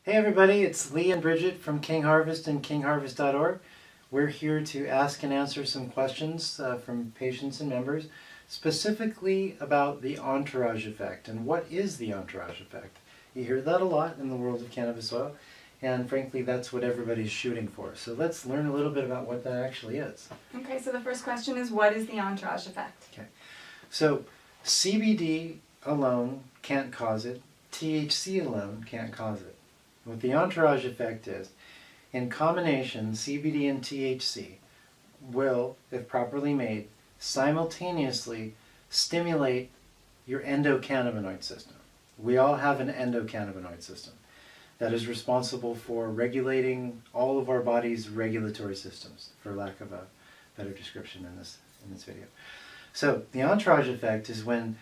Hey everybody, it's Lee and Bridget from King Harvest and kingharvest.org. We're here to ask and answer some questions from patients and members, specifically about the entourage effect. And what is the entourage effect? You hear that a lot in the world of cannabis oil, and frankly that's what everybody's shooting for. So let's learn a little bit about what that actually is. Okay, so the first question is, what is the entourage effect? Okay, so CBD alone can't cause it, THC alone can't cause it. What the entourage effect is, in combination, CBD and THC will, if properly made, simultaneously stimulate your endocannabinoid system. We all have an endocannabinoid system that is responsible for regulating all of our body's regulatory systems, for lack of a better description in this video. So the entourage effect is when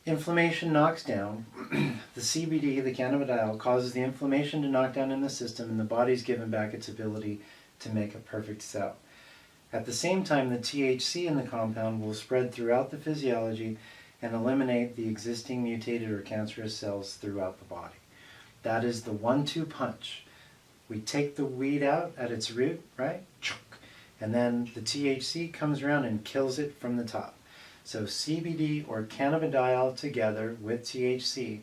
inflammation knocks down, the CBD, the cannabidiol, causes the inflammation to knock down in the system, and the body's given back its ability to make a perfect cell. At the same time, the THC in the compound will spread throughout the physiology and eliminate the existing mutated or cancerous cells throughout the body. That is the 1-2 punch. We take the weed out at its root, right? And then the THC comes around and kills it from the top. So CBD or cannabidiol together with THC,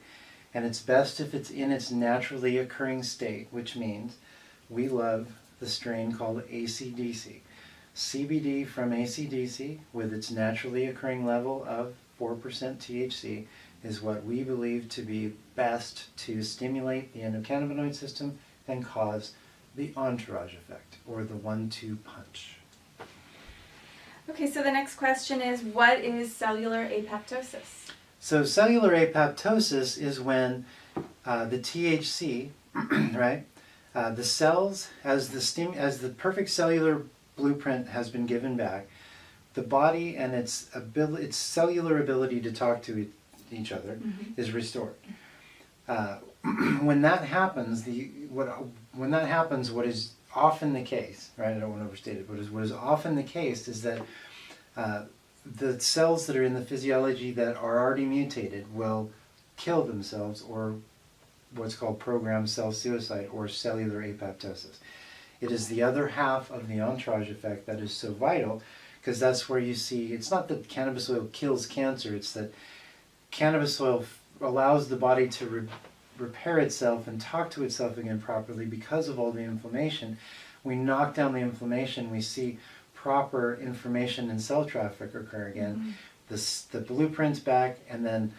and it's best if it's in its naturally occurring state, which means we love the strain called AC/DC. CBD from AC/DC with its naturally occurring level of 4% THC is what we believe to be best to stimulate the endocannabinoid system and cause the entourage effect, or the 1-2 punch. Okay, so the next question is, what is cellular apoptosis? So cellular apoptosis is when the THC, right, the cells, as the perfect cellular blueprint has been given back, the body and its cellular ability to talk to each other is restored. When that happens, what is often the case, right? I don't want to overstate it, but what is often the case is that the cells that are in the physiology that are already mutated will kill themselves, or what's called programmed cell suicide, or cellular apoptosis. It is the other half of the entourage effect that is so vital, because that's where you see, it's not that cannabis oil kills cancer, it's that cannabis oil allows the body to repair itself and talk to itself again properly because of all the inflammation. We knock down the inflammation, we see proper information and cell traffic occur again. The blueprint's back, and then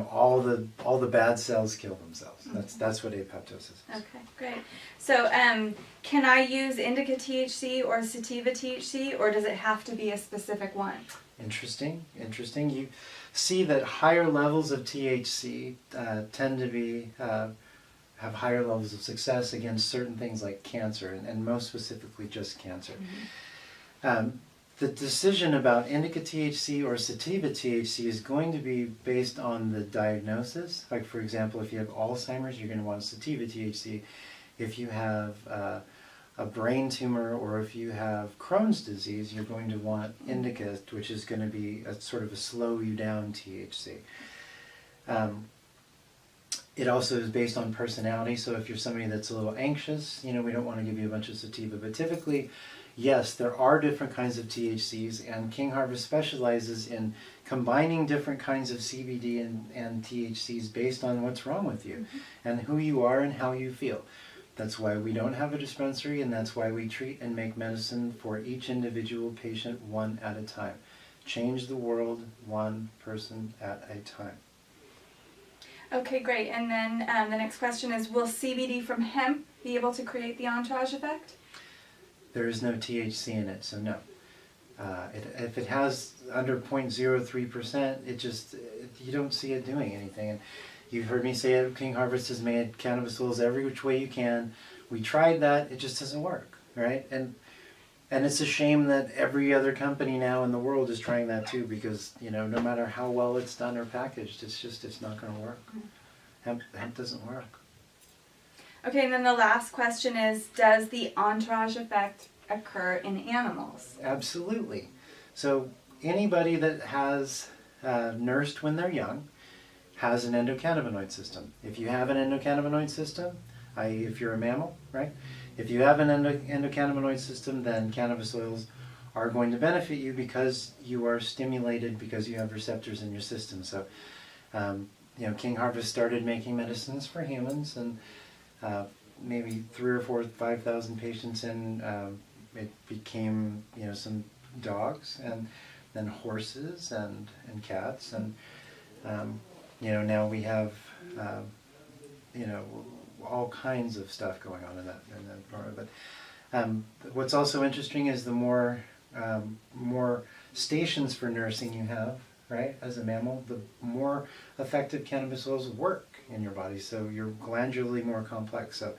all the bad cells kill themselves. That's what apoptosis is. Okay, great. So can I use indica THC or sativa THC, or does it have to be a specific one? Interesting. You see that higher levels of THC tend to be have higher levels of success against certain things like cancer, and most specifically just cancer. The decision about indica THC or sativa THC is going to be based on the diagnosis. Like, for example, if you have Alzheimer's, you're going to want sativa THC. If you have a brain tumor, or if you have Crohn's disease, you're going to want indica, which is going to be a sort of a slow you down THC. It also is based on personality, so if you're somebody that's a little anxious, we don't want to give you a bunch of sativa, but typically, yes, there are different kinds of THCs, and King Harvest specializes in combining different kinds of CBD and THCs based on what's wrong with you and who you are and how you feel. That's why we don't have a dispensary, and that's why we treat and make medicine for each individual patient one at a time. Change the world one person at a time. Okay, great. And then the next question is, will CBD from hemp be able to create the entourage effect? There is no THC in it, so no. If it has under 0.03%, you don't see it doing anything. And you've heard me say it, King Harvest has made cannabis oils every which way you can. We tried that, it just doesn't work, right? And it's a shame that every other company now in the world is trying that too, because no matter how well it's done or packaged, it's not going to work. Hemp doesn't work. Okay, and then the last question is, does the entourage effect occur in animals? Absolutely. So anybody that has nursed when they're young has an endocannabinoid system. If you have an endocannabinoid system, if you're a mammal, right? If you have an endocannabinoid system, then cannabis oils are going to benefit you because you are stimulated, because you have receptors in your system. So, King Harvest started making medicines for humans, and maybe 3,000 or 4,000, 5,000 patients in, it became, some dogs, and then horses and cats, and now we have all kinds of stuff going on in that part. But what's also interesting is the more stations for nursing you have, right, as a mammal, the more effective cannabis oils work in your body. So you're glandularly more complex. So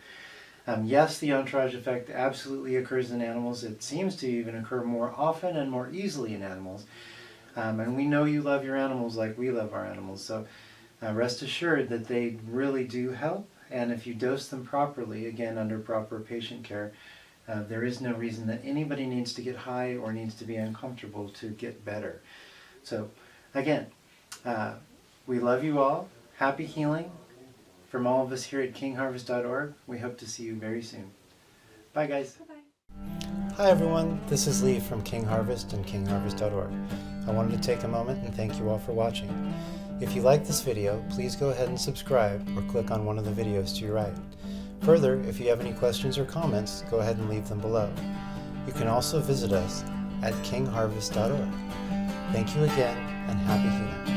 yes, the entourage effect absolutely occurs in animals. It seems to even occur more often and more easily in animals. And we know you love your animals like we love our animals. So rest assured that they really do help. And if you dose them properly, again, under proper patient care, there is no reason that anybody needs to get high or needs to be uncomfortable to get better. So again, we love you all. Happy healing. From all of us here at kingharvest.org, we hope to see you very soon. Bye, guys. Bye-bye. Hi, everyone. This is Lee from King Harvest and kingharvest.org. I wanted to take a moment and thank you all for watching. If you like this video, please go ahead and subscribe or click on one of the videos to your right. Further, if you have any questions or comments, go ahead and leave them below. You can also visit us at kingharvest.org. Thank you again, and happy healing.